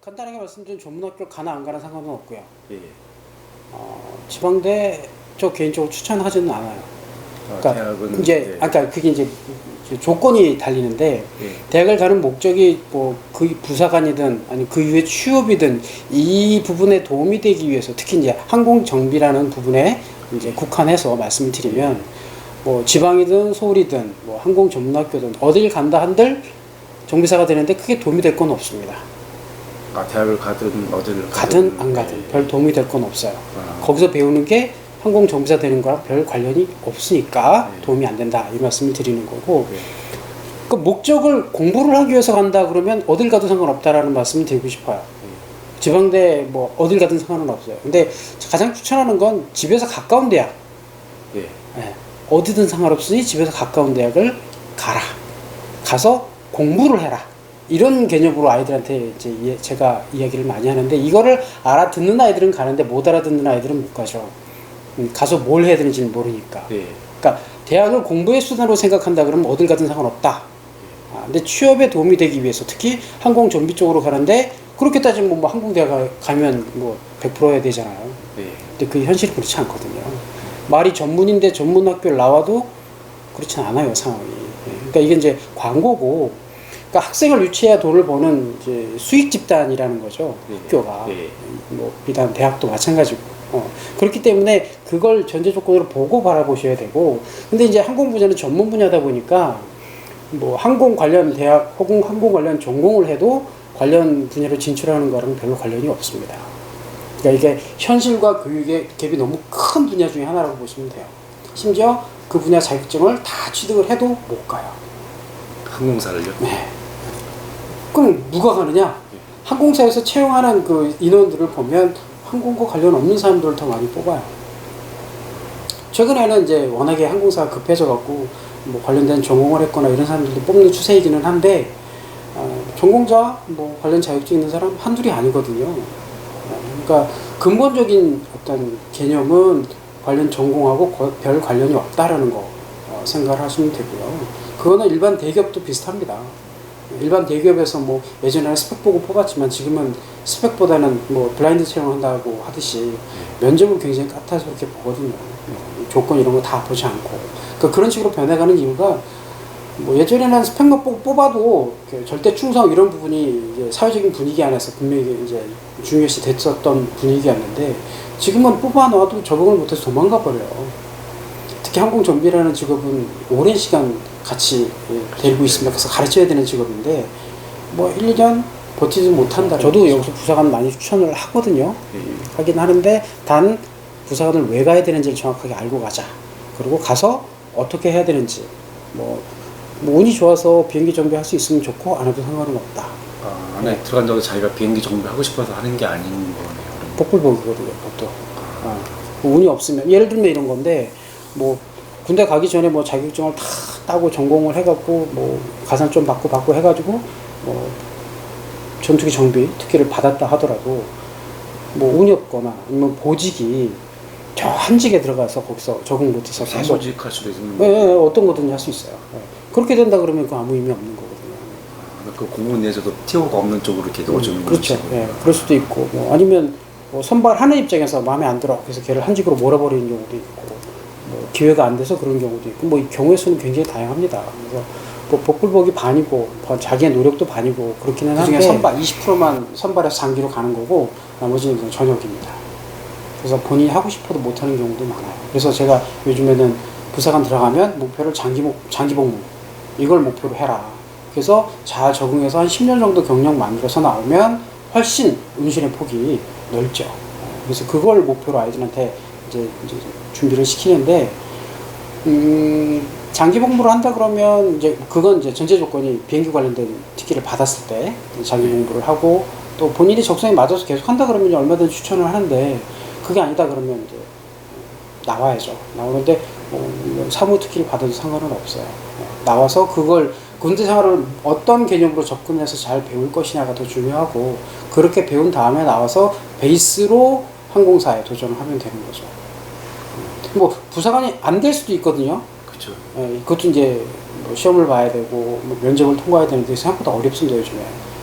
간단하게 말씀드리면 전문학교 가나 안 가나 상관은 없고요. 예. 지방대 저 개인적으로 추천하지는 않아요. 그러니까 대학은 이제 아까 그게 이제 조건이 달리는데 예. 대학을 가는 목적이 뭐 그 부사관이든 아니 그 이후에 취업이든 이 부분에 도움이 되기 위해서 특히 이제 항공 정비라는 부분에 이제 국한해서 말씀을 드리면 뭐 지방이든 서울이든 뭐 항공 전문학교든 어딜 간다 한들 정비사가 되는데 크게 도움이 될 건 없습니다. 대학을 가든 어딜 가든 안 가든 별 도움이 될 건 없어요. 거기서 배우는 게 항공 정비사 되는 거랑 별 관련이 없으니까 도움이 안 된다 이 말씀을 드리는 거고, 그 목적을 공부를 하기 위해서 간다 그러면 어딜 가도 상관없다라는 말씀을 드리고 싶어요. 지방대 뭐 어딜 가든 상관은 없어요. 근데 가장 추천하는 건 집에서 가까운 대학. 예. 어디든 상관없으니 집에서 가까운 대학을 가라. 가서 공부를 해라. 이런 개념으로 아이들한테 이제 제가 이야기를 많이 하는데, 이거를 알아듣는 아이들은 가는데 못 알아듣는 아이들은 못 가죠. 가서 뭘 해야 되는지는 모르니까. 예. 그러니까 대학을 공부의 수단으로 생각한다 그러면 어딜 가든 상관없다. 근데 취업에 도움이 되기 위해서 특히 항공 정비 쪽으로 가는데, 그렇게 따지면 뭐 항공대학 가면 뭐 100% 해야 되잖아요. 예. 근데 그 현실은 그렇지 않거든요. 말이 전문인데 전문학교를 나와도 그렇진 않아요, 상황이. 그러니까 이게 이제 광고고, 그러니까 학생을 유치해야 돈을 버는 이제 수익 집단이라는 거죠. 학교가. 뭐 비단 대학도 마찬가지고. 그렇기 때문에 그걸 전제 조건으로 보고 바라보셔야 되고, 근데 이제 항공 분야는 전문 분야다 보니까 뭐 항공 관련 대학 혹은 항공 관련 전공을 해도 관련 분야로 진출하는 거랑 별로 관련이 없습니다. 그러니까 이게 현실과 교육의 갭이 너무 큰 분야 중에 하나라고 보시면 돼요. 심지어 그 분야 자격증을 다 취득을 해도 못 가요. 항공사를요? 네. 그럼 누가 가느냐? 항공사에서 채용하는 그 인원들을 보면 항공과 관련 없는 사람들을 더 많이 뽑아요. 최근에는 이제 워낙에 항공사가 급해져갖고 뭐 관련된 전공을 했거나 이런 사람들도 뽑는 추세이기는 한데, 전공자 뭐 관련 자격증 있는 사람 한둘이 아니거든요. 그러니까 근본적인 어떤 개념은 관련 전공하고 별 관련이 없다라는 거 생각을 하시면 되고요. 그거는 일반 대기업도 비슷합니다. 일반 대기업에서 뭐 예전에는 스펙 보고 뽑았지만 지금은 스펙보다는 뭐 블라인드 채용을 한다고 하듯이 면접을 굉장히 까탈스럽게 보거든요. 조건 이런 거 다 보지 않고. 그러니까 그런 식으로 변해가는 이유가, 뭐 예전에는 스펙만 뽑아도 절대 충성 이런 부분이 이제 사회적인 분위기 안에서 분명히 이제 중요시 됐었던 분위기였는데, 지금은 뽑아놔도 적응을 못해서 도망가 버려요. 특히 항공 정비라는 직업은 오랜 시간 같이 데리고 있습니다. 그래서 가르쳐야 되는 직업인데 뭐 1, 2년 버티지 못한다. 저도 여기서 부사관 많이 추천을 하거든요. 하긴 하는데, 단 부사관을 왜 가야 되는지를 정확하게 알고 가자. 그리고 가서 어떻게 해야 되는지, 뭐 운이 좋아서 비행기 정비할 수 있으면 좋고 안 해도 상관은 없다. 안에 들어간다고 자기가 비행기 정비하고 싶어서 하는 게 아닌 거네요. 복불복이거든요, 보통. 운이 없으면, 예를 들면 이런 건데, 뭐 군대 가기 전에 뭐 자격증을 다 따고 전공을 해갖고 뭐 가산 좀 받고 해가지고 뭐 전투기 정비 특기를 받았다 하더라도 뭐 운이 없거나 아니면 보직이 저 한직에 들어가서 거기서 적응 못해서 계속 사소직할 수도 있는. 네, 어떤 거든지 할 수 있어요. 그렇게 된다 그러면 그 아무 의미 없는 거거든요. 그 공무원 내에서도 티오가 없는 쪽으로 이렇게 넣어주는 거죠. 그렇죠. 예, 그럴 수도 있고, 뭐 아니면 뭐 선발하는 입장에서 마음에 안 들어 그래서 걔를 한직으로 몰아버리는 경우도 있고, 뭐 기회가 안 돼서 그런 경우도 있고, 뭐 이 경우의 수는 굉장히 다양합니다. 그래서 뭐 복불복이 반이고 자기의 노력도 반이고 그렇기는 한데, 그중에 선발 20%만 선발해서 장기로 가는 거고 나머지는 그냥 전역입니다. 그래서 본인이 하고 싶어도 못하는 경우도 많아요. 그래서 제가 요즘에는 부사관 들어가면 목표를 장기 복무 이걸 목표로 해라. 그래서 잘 적응해서 한 10년 정도 경력 만들어서 나오면 훨씬 운신의 폭이 넓죠. 그래서 그걸 목표로 아이들한테 이제 준비를 시키는데, 장기 복무를 한다 그러면 이제 그건 이제 전제 조건이 비행기 관련된 특기를 받았을 때 장기 공부를 하고, 또 본인이 적성에 맞아서 계속 한다 그러면 얼마든지 추천을 하는데, 그게 아니다 그러면 이제 나와야죠. 나오는데 뭐 사무 특기를 받아도 상관은 없어요. 나와서 그걸 군대 생활을 어떤 개념으로 접근해서 잘 배울 것이냐가 더 중요하고, 그렇게 배운 다음에 나와서 베이스로 항공사에 도전을 하면 되는 거죠. 뭐 부사관이 안 될 수도 있거든요. 그렇죠. 그것도 이제 뭐 시험을 봐야 되고 뭐 면접을 통과해야 되는데 생각보다 어렵습니다, 요즘에.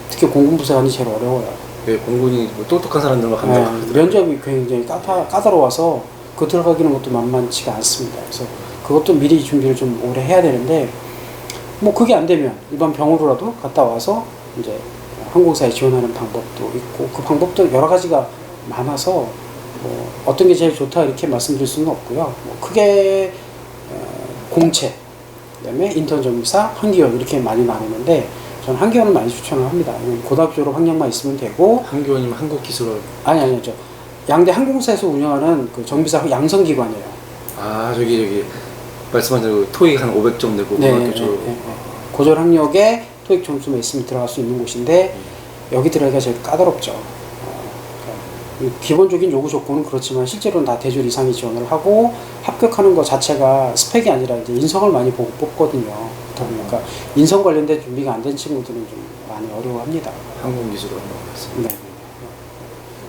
특히 공군 부사관이 제일 어려워요. 네, 공군이 뭐 똑똑한 사람들만 간다고. 면접이 굉장히 까다로워서 그 들어가기는 것도 만만치가 않습니다. 그래서 그것도 미리 준비를 좀 오래 해야 되는데 뭐 그게 안 되면 일반 병으로라도 갔다 와서 이제 항공사에 지원하는 방법도 있고 그 방법도 여러 가지가 많아서 뭐 어떤 게 제일 좋다 이렇게 말씀드릴 수는 없고요. 뭐 크게 공채, 그다음에 인턴 정비사, 한기원 이렇게 많이 나누는데 저는 한기원을 많이 추천을 합니다. 고등학교 졸업 학력만 있으면 되고 한교원이면 한국기술. 아니요 저 양대 항공사에서 운영하는 그 정비사 양성기관이에요. 아 저기 말씀하신 대로 토익 한 500점 내고 고등학교 졸업. 고졸 학력에 토익 점수만 있으면 들어갈 수 있는 곳인데 여기 들어가기가 제일 까다롭죠. 기본적인 요구 조건은 그렇지만 실제로는 다 대졸 이상이 지원을 하고 합격하는 것 자체가 스펙이 아니라 이제 인성을 많이 보고 뽑거든요. 그러니까 인성 관련된 준비가 안 된 친구들은 좀 많이 어려워합니다. 항공기술을 네.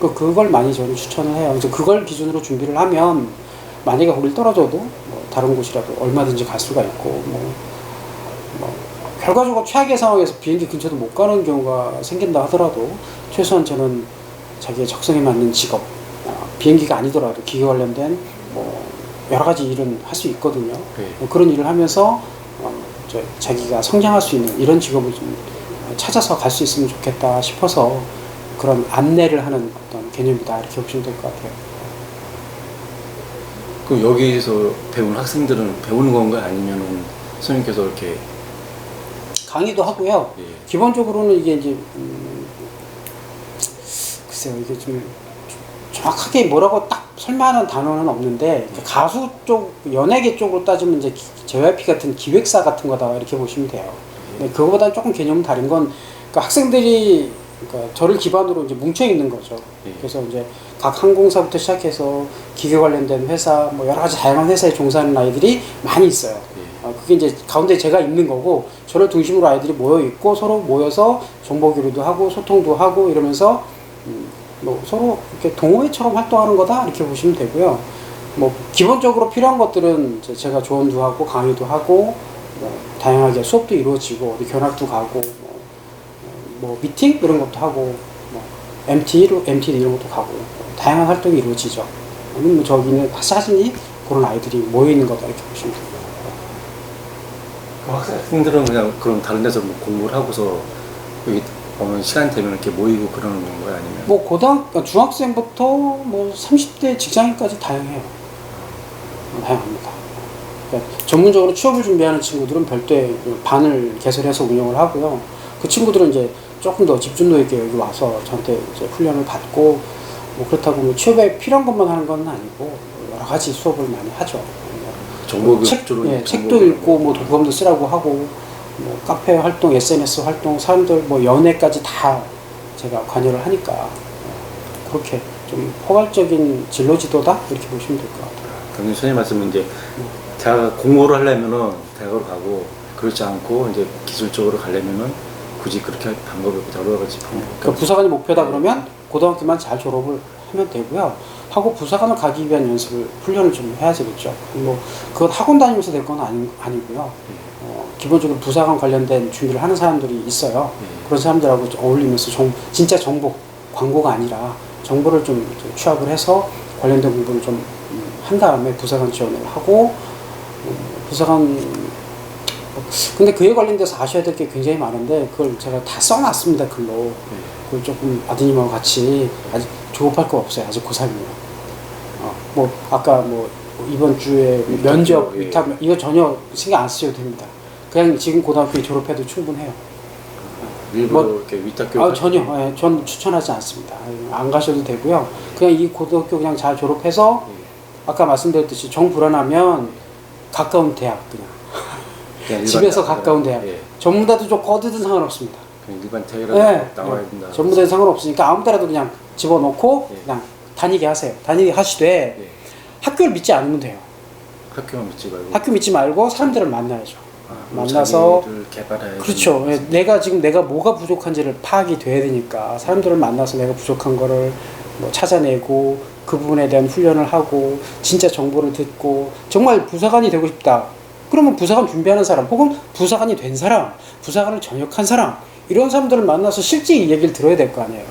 그걸 많이 저는 추천을 해요. 그래서 그걸 기준으로 준비를 하면 만약에 거길 떨어져도 뭐 다른 곳이라도 얼마든지 갈 수가 있고 뭐 결과적으로 최악의 상황에서 비행기 근처도 못 가는 경우가 생긴다 하더라도 최소한 저는 자기의 적성에 맞는 직업, 비행기가 아니더라도 기계 관련된 뭐 여러 가지 일은 할 수 있거든요. 네. 그런 일을 하면서 자기가 성장할 수 있는 이런 직업을 좀 찾아서 갈 수 있으면 좋겠다 싶어서 그런 안내를 하는 어떤 개념이다 이렇게 보시면 될 것 같아요. 그럼 여기서 배운 학생들은 배우는 건가요? 아니면은 선생님께서 이렇게 강의도 하고요. 예. 기본적으로는 이게 이제 글쎄요 이게 좀 정확하게 뭐라고 딱 설명하는 단어는 없는데 가수 쪽 연예계 쪽으로 따지면 이제 JYP 같은 기획사 같은 거다 이렇게 보시면 돼요. 근데 그거보다 조금 개념은 다른 건 그러니까 학생들이 그러니까 저를 기반으로 이제 뭉쳐 있는 거죠. 그래서 이제 각 항공사부터 시작해서 기계 관련된 회사 뭐 여러 가지 다양한 회사에 종사하는 아이들이 많이 있어요. 그게 이제 가운데 제가 있는 거고 저를 중심으로 아이들이 모여 있고 서로 모여서 정보 교류도 하고 소통도 하고 이러면서 뭐 서로 이렇게 동호회처럼 활동하는 거다 이렇게 보시면 되고요. 뭐 기본적으로 필요한 것들은 제가 조언도 하고 강의도 하고 뭐 다양하게 수업도 이루어지고 어디 견학도 가고 뭐 미팅 이런 것도 하고 뭐 MT 이런 것도 가고 다양한 활동이 이루어지죠. 뭐 저기는 사진이 그런 아이들이 모여 있는 거다 이렇게 보시면 됩니다. 그 학생들은 그냥 그럼 다른 데서 뭐 공부를 하고서 여기 오면 시간 되면 이렇게 모이고 그러는 건가요? 아니면 뭐 중학생부터 뭐 30대 직장인까지 다양해요. 다양합니다. 그러니까 전문적으로 취업을 준비하는 친구들은 별도의 반을 개설해서 운영을 하고요. 그 친구들은 이제 조금 더 집중도 있게 여기 와서 저한테 이제 훈련을 받고 뭐 그렇다고 뭐 취업에 필요한 것만 하는 건 아니고 여러 가지 수업을 많이 하죠. 정보 주로 책도 읽고 뭐 독후감도 쓰라고 하고 뭐 카페 활동, SNS 활동, 사람들 뭐 연애까지 다 제가 관여를 하니까 그렇게 좀 포괄적인 진로 지도다 이렇게 보시면 될 것 같아요. 그럼 선생님 말씀은 이제 대학 공부를 하려면은 대학으로 가고 그렇지 않고 이제 기술적으로 가려면은 굳이 그렇게 할 방법이 여러 가지 방법. 그러니까 부사관이 목표다 그러면 고등학교만 잘 졸업을 하면 되고요. 하고 부사관을 가기 위한 연습을 훈련을 좀 해야 되겠죠. 뭐 그것 학원 다니면서 될 건 아니고요. 기본적으로 부사관 관련된 준비를 하는 사람들이 있어요. 그런 사람들하고 어울리면서 진짜 정보, 광고가 아니라 정보를 좀 취합을 해서 관련된 공부를 좀 한 다음에 부사관 지원을 하고 부사관 근데 그에 관련돼서 아셔야 될 게 굉장히 많은데 그걸 제가 다 써놨습니다 글로. 그걸 조금 아드님하고 같이 아직 조급할 거 없어요. 아직 고3이에요. 뭐 아까 뭐 이번 주에 면접 위탁 이거 전혀 신경 안 쓰셔도 됩니다. 그냥 지금 고등학교 졸업해도 충분해요. 일부러 이렇게 위탁 교육 전혀 전 추천하지 않습니다. 안 가셔도 되고요. 그냥 이 고등학교 그냥 잘 졸업해서 아까 말씀드렸듯이 정불안하면 가까운 대학 그냥 집에서 가까운 대학 전문대도 좀 꺼드든 상관없습니다. 그냥 일반 대학이라도 나와야 된다. 전문대는 상관없으니까 아무 데라도 그냥 집어넣고 그냥 다니게 하세요. 다니게 하시되 학교를 믿지 않으면 돼요. 학교만 믿지 말고 학교 믿지 말고 사람들을 만나야죠. 만나서 개발해야지. 그렇죠. 내가 뭐가 부족한지를 파악이 돼야 되니까 사람들을 만나서 내가 부족한 거를 뭐 찾아내고 그 부분에 대한 훈련을 하고 진짜 정보를 듣고 정말 부사관이 되고 싶다. 그러면 부사관 준비하는 사람 혹은 부사관이 된 사람, 부사관을 전역한 사람 이런 사람들을 만나서 실제 이 얘기를 들어야 될 거 아니에요.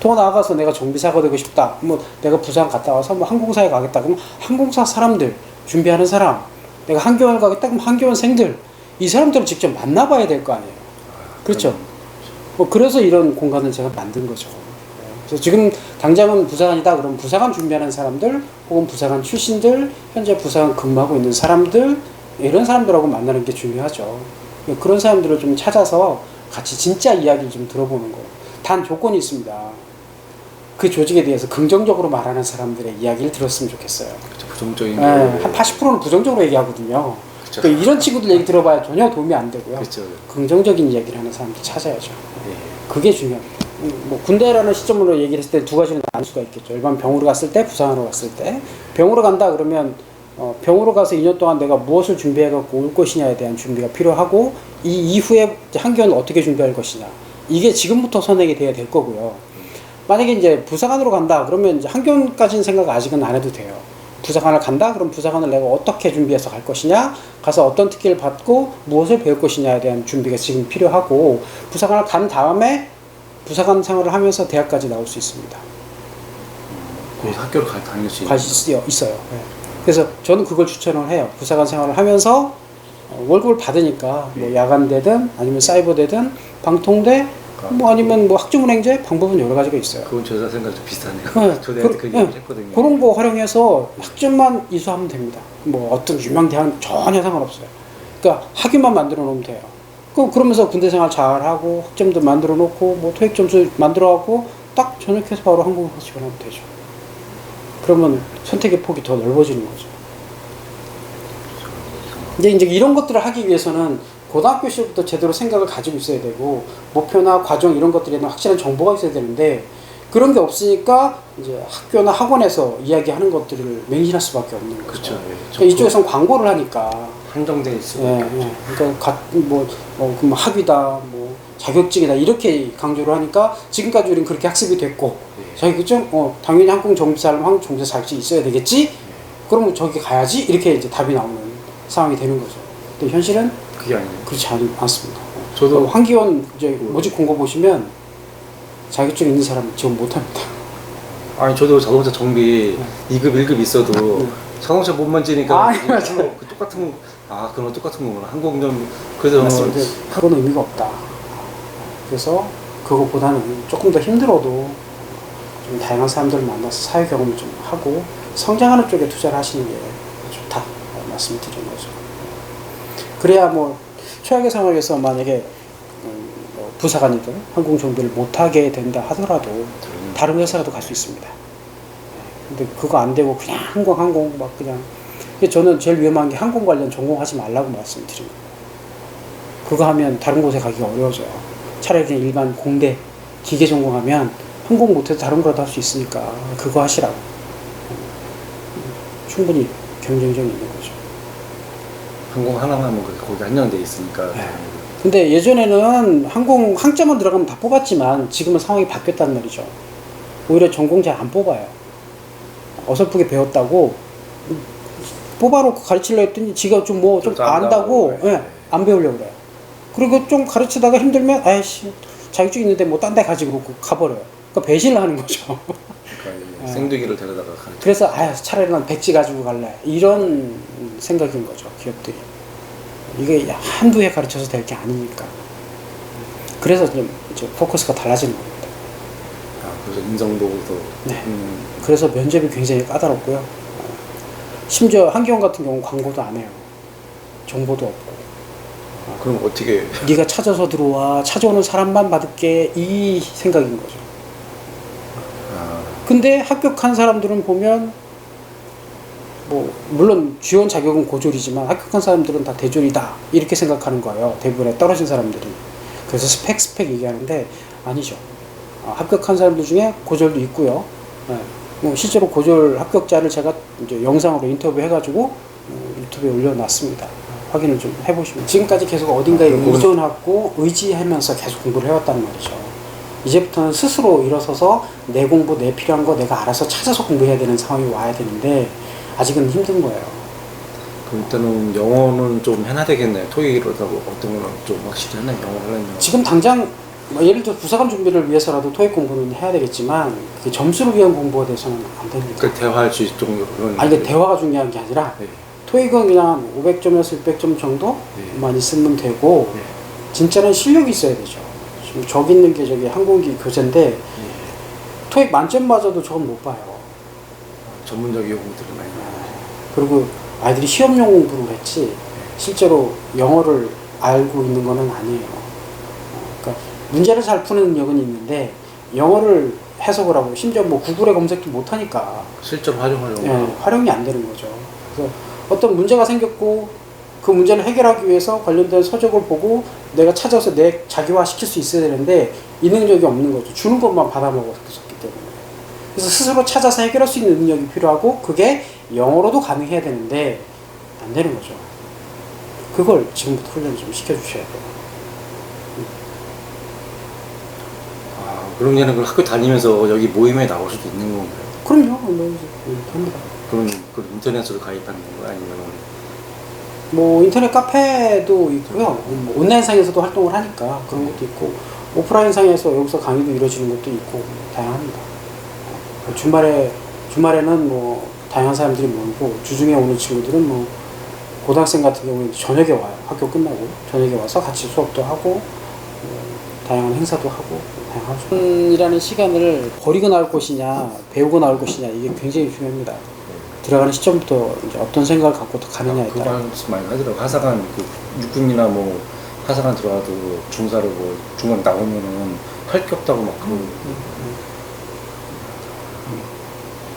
더 나아가서 내가 정비사가 되고 싶다. 뭐 내가 부산 갔다 와서 뭐 항공사에 가겠다. 그러면 항공사 사람들, 준비하는 사람, 내가 한교원 가겠다. 그럼 한교원생들, 이 사람들을 직접 만나봐야 될 거 아니에요. 그렇죠. 뭐 그래서 이런 공간을 제가 만든 거죠. 그래서 지금 당장은 부사관이다. 그럼 부사관 준비하는 사람들, 혹은 부사관 출신들, 현재 부사관 근무하고 있는 사람들, 이런 사람들하고 만나는 게 중요하죠. 그런 사람들을 좀 찾아서 같이 진짜 이야기를 좀 들어보는 거예요. 단 조건이 있습니다. 그 조직에 대해서 긍정적으로 말하는 사람들의 이야기를 들었으면 좋겠어요. 그렇죠. 부정적인 한 80%는 부정적으로 얘기하거든요. 그렇죠. 그러니까 이런 친구들 얘기 들어봐야 전혀 도움이 안 되고요. 그렇죠. 긍정적인 이야기를 하는 사람들 찾아야죠. 예. 그게 중요합니다. 뭐 군대라는 시점으로 얘기를 했을 때 두 가지로 나눌 수가 있겠죠. 일반 병으로 갔을 때, 부상으로 갔을 때. 병으로 간다 그러면 병으로 가서 2년 동안 내가 무엇을 준비해갖고 올 것이냐에 대한 준비가 필요하고, 이 이후에 한교원을 어떻게 준비할 것이냐, 이게 지금부터 선행이 돼야 될 거고요. 만약에 이제 부사관으로 간다 그러면 이제 한교원까지는 생각 아직은 안 해도 돼요. 부사관을 간다 그럼 부사관을 내가 어떻게 준비해서 갈 것이냐, 가서 어떤 특기를 받고 무엇을 배울 것이냐에 대한 준비가 지금 필요하고, 부사관을 간 다음에 부사관 생활을 하면서 대학까지 나올 수 있습니다. 거기서 학교를 다닐 수 갈 수 있어요. 네. 그래서 저는 그걸 추천을 해요. 부사관 생활을 하면서 월급을 받으니까 뭐 야간대든 아니면 사이버대든 방통대 뭐 아니면 뭐 학주문행제, 방법은 여러 가지가 있어요. 그건 저자 생각 좀 비슷하네요. 네. 저도 그 얘기 했거든요. 그런 거 활용해서 학점만 이수하면 됩니다. 뭐 어떤 유명 대학은 전혀 상관없어요. 그러니까 학위만 만들어 놓으면 돼요. 그러면서 군대 생활 잘하고 학점도 만들어 놓고 뭐 토익 점수 만들어 갖고 딱 전역해서 바로 한국으로 지원하면 되죠. 그러면 선택의 폭이 더 넓어지는 거죠. 이제 이런 것들을 하기 위해서는 고등학교 시절부터 제대로 생각을 가지고 있어야 되고, 목표나 과정 이런 것들에 대한 확실한 정보가 있어야 되는데, 그런 게 없으니까 이제 학교나 학원에서 이야기하는 것들을 맹신할 수밖에 없는 거죠. 그렇죠. 예. 그러니까 이쪽에서는 광고를 하니까 한정돼 있어요. 예. 그러니까 그럼 학위다, 뭐 자격증이다 이렇게 강조를 하니까 지금까지 우리는 그렇게 학습이 됐고, 예. 자격증 당연히 항공정비사라면 항공정비사 자격증이 있어야 되겠지. 그럼 저기 가야지 이렇게 이제 답이 나오는 상황이 되는 거죠. 근데 현실은 그게 아니에요. 그렇지 않습니다. 저도 환기원 이제 모집 공고 보시면 자격증 있는 사람 지원 못합니다. 아니 저도 자동차 정비 2급 1급 있어도 자동차 못 만지니까 맞아요. 그 똑같은 그런 똑같은 거구나. 항공정 그래서 저는 그건 의미가 없다. 그래서 그것보다는 조금 더 힘들어도 좀 다양한 사람들을 만나서 사회 경험을 좀 하고 성장하는 쪽에 투자를 하시는 게 좋다 말씀을 드리는 거죠. 그래야 뭐 최악의 상황에서 만약에 부사관이든 항공정비를 못하게 된다 하더라도 다른 회사라도 갈 수 있습니다. 근데 그거 안 되고 그냥 항공 막 그냥, 저는 제일 위험한 게 항공 관련 전공하지 말라고 말씀드린 거예요. 그거 하면 다른 곳에 가기가 어려워져요. 차라리 그냥 일반 공대 기계 전공하면 항공 못해도 다른 거라도 할 수 있으니까 그거 하시라고. 충분히 경쟁력이 있는 거죠. 항공 하나만 하면 거기 한정돼 있으니까. 네. 근데 예전에는 항자만 들어가면 다 뽑았지만 지금은 상황이 바뀌었단 말이죠. 오히려 전공 잘 안 뽑아요. 어설프게 배웠다고 뽑아놓고 가르치려 했더니 지가 좀 안다고 안 배우려고 그래요. 그리고 좀 가르치다가 힘들면 아이씨 자격증 있는데 뭐 딴 데 가지 그러고 가버려요. 그러니까 배신을 하는 거죠. 그러니까 생두기를 데려다가 가르쳐. 그래서 차라리 난 백지 가지고 갈래 이런 생각인 거죠, 기업들이. 이게 한두 해 가르쳐서 될 게 아니니까. 그래서 좀 이제 포커스가 달라지는 겁니다. 그래서 인성도구도. 네. 그래서 면접이 굉장히 까다롭고요. 심지어 한기원 같은 경우는 광고도 안 해요. 정보도 없고. 그럼 어떻게? 네가 찾아서 들어와, 찾아오는 사람만 받을게 이 생각인 거죠. 근데 합격한 사람들은 보면 뭐 물론 지원 자격은 고졸이지만 합격한 사람들은 다 대졸이다 이렇게 생각하는 거예요. 대부분의 떨어진 사람들이. 그래서 스펙 얘기하는데 아니죠. 합격한 사람들 중에 고졸도 있고요. 뭐 실제로 고졸 합격자를 제가 이제 영상으로 인터뷰해가지고 유튜브에 올려놨습니다. 확인을 좀 해보시면. 지금까지 계속 어딘가에 의존하고 의지하면서 계속 공부를 해왔다는 말이죠. 이제부터는 스스로 일어서서 내 공부, 내 필요한 거 내가 알아서 찾아서 공부해야 되는 상황이 와야 되는데 아직은 힘든 거예요. 그럼 일단은 영어는 좀 해놔야 되겠네요. 토익이라고 어떤 거는 좀 확실히 하나요? 영어 하려면. 지금 당장 뭐 예를 들어 부사관 준비를 위해서라도 토익 공부는 해야 되겠지만 그게 점수를 위한 공부가 돼서는 안 됩니다. 그 대화할 수 있을 정도로는. 아니 근데 대화가 중요한 게 아니라 네. 토익은 그냥 500점에서 600점 정도만 네. 있으면 되고 네. 진짜는 실력이 있어야 되죠. 지금 저기 있는 게 저기 항공기 교재인데 네. 토익 만점 맞아도 저건 못 봐요. 전문적 용어들을 많이 나와요. 그리고 아이들이 시험용 공부를 했지 실제로 영어를 알고 있는 거는 아니에요. 그러니까 문제를 잘 푸는 능력은 있는데 영어를 해석을 하고 심지어 뭐 구글에 검색도 못 하니까 실제로 활용하려고. 활용이 안 되는 거죠. 그래서 어떤 문제가 생겼고 그 문제를 해결하기 위해서 관련된 서적을 보고 내가 찾아서 내 자기화 시킬 수 있어야 되는데 이 능력이 없는 거죠. 주는 것만 받아 먹었기 때문에. 그래서 스스로 찾아서 해결할 수 있는 능력이 필요하고 그게 영어로도 가능해야 되는데 안 되는 거죠. 그걸 지금부터 훈련을 좀 시켜주셔야 돼요. 아, 그럼 얘는 그 학교 다니면서 여기 모임에 나올 수도 있는 건가요? 그럼요. 합니다. 그럼 그 인터넷으로 가입하는 건가요? 아니면 뭐 인터넷 카페도 있고요. 뭐 온라인상에서도 활동을 하니까 그런 것도 있고 오프라인상에서 여기서 강의도 이루어지는 것도 있고 다양합니다. 주말에는 뭐 다양한 사람들이 모이고 주중에 오는 친구들은 뭐 고등학생 같은 경우는 저녁에 와요. 학교 끝나고 저녁에 와서 같이 수업도 하고 다양한 행사도 하고 다양하죠. 이라는 시간을 버리고 나올 것이냐 배우고 나올 것이냐 이게 굉장히 중요합니다. 들어가는 시점부터 이제 어떤 생각을 갖고 더 가느냐에 그 따라. 말씀 많이 하더라고. 하사관 그 육군이나 뭐 하사관 들어가도 중사로 뭐 중간 나오면은 할 게 없다고 막 그러고.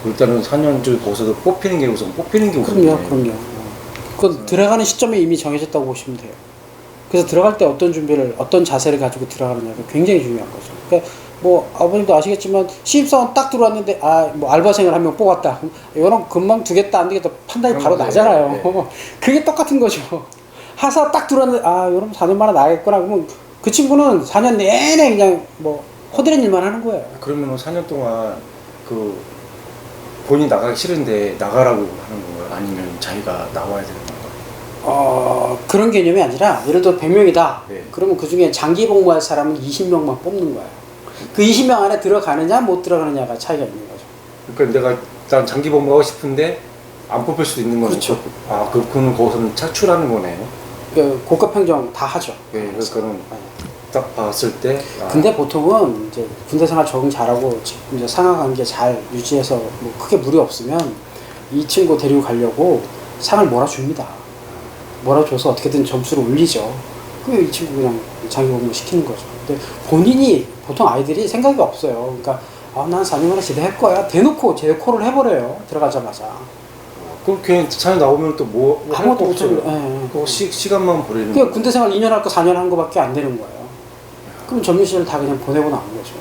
일단은 4년째 거기서도 뽑히는 게 우선 뽑히는 게 우선이네. 그럼요. 그건 들어가는 시점에 이미 정해졌다고 보시면 돼요. 그래서 들어갈 때 어떤 준비를, 어떤 자세를 가지고 들어가느냐가 굉장히 중요한 거죠. 그러니까 뭐 아버님도 아시겠지만 신입사원 딱 들어왔는데 뭐 알바생을 한 명 뽑았다. 이거는 금방 두겠다 안 되겠다 판단이 바로 나잖아요. 네. 그게 똑같은 거죠. 하사 딱 들어왔는데 이러면 4년 만에 나겠구나. 그러면 그 친구는 4년 내내 그냥 뭐 허드렛 일만 하는 거예요. 그러면 4년 동안 그 본인이 나가기 싫은데 나가라고 하는 건가요? 아니면 자기가 나와야 되는 건가요? 그런 개념이 아니라 예를 들어 100명이다. 네. 그러면 그 중에 장기 복무할 사람은 20명만 뽑는 거예요. 그 20명 안에 들어가느냐 못 들어가느냐가 차이가 있는 거죠. 그러니까 내가 난 장기 복무하고 싶은데 안 뽑힐 수도 있는 거죠. 그렇죠. 그거는 거기서는 착출하는 거네요. 그 고급 평정 다 하죠. 네, 그러니까는 딱 봤을 때. 근데 보통은 이제 군대 생활 적응 잘하고 이제 상하 관계 잘 유지해서 뭐 크게 무리 없으면 이 친구 데리고 가려고 상을 몰아줍니다. 몰아줘서 어떻게든 점수를 올리죠. 그럼 이 친구 그냥 장기 복무 시키는 거죠. 근데 본인이 보통 아이들이 생각이 없어요. 그러니까 난 4년 만에 제대할 거야. 대놓고 제코를 해버려요. 들어가자마자. 그렇게 차에 나오면 또 뭐 아무것도 없죠. 못하고 시간만 보내는. 그냥 군대 생활 2년 할 거 4년 한 거밖에 안 되는 거예요. 그럼 젊은 시절 다 그냥 보내고 나온 거죠.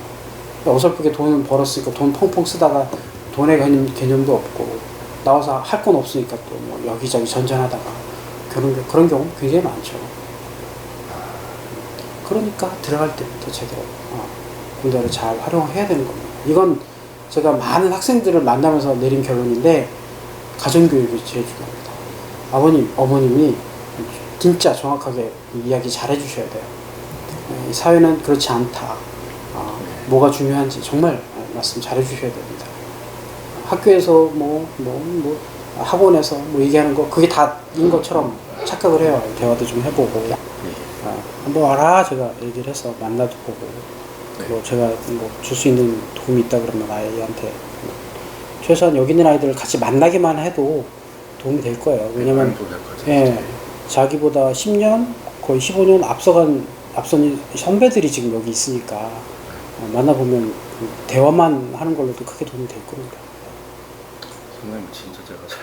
그러니까 어설프게 돈 벌었으니까 돈 펑펑 쓰다가 돈의 개념도 없고 나와서 할 건 없으니까 또 뭐 여기저기 전전하다가 그런 경우 굉장히 많죠. 그러니까 들어갈 때부터 제대로 군대를 잘 활용해야 되는 겁니다. 이건 제가 많은 학생들을 만나면서 내린 결론인데 가정교육이 제일 중요합니다. 아버님, 어머님이 진짜 정확하게 이야기 잘 해주셔야 돼요. 이 사회는 그렇지 않다. 뭐가 중요한지 정말 말씀 잘 해주셔야 됩니다. 학교에서 학원에서 뭐 얘기하는 거 그게 다인 것처럼 착각을 해요. 대화도 좀 해보고 한번 와라 제가 얘기를 해서 만나도 보고 그리고 제가 뭐 줄 수 있는 도움이 있다 그러면 아이한테 최소한 여기 있는 아이들을 같이 만나기만 해도 도움이 될 거예요. 왜냐면 자기보다 10년 거의 15년 앞선 선배들이 지금 여기 있으니까 만나보면 대화만 하는 걸로도 크게 도움이 될 겁니다. 선생님 진짜 제가 잘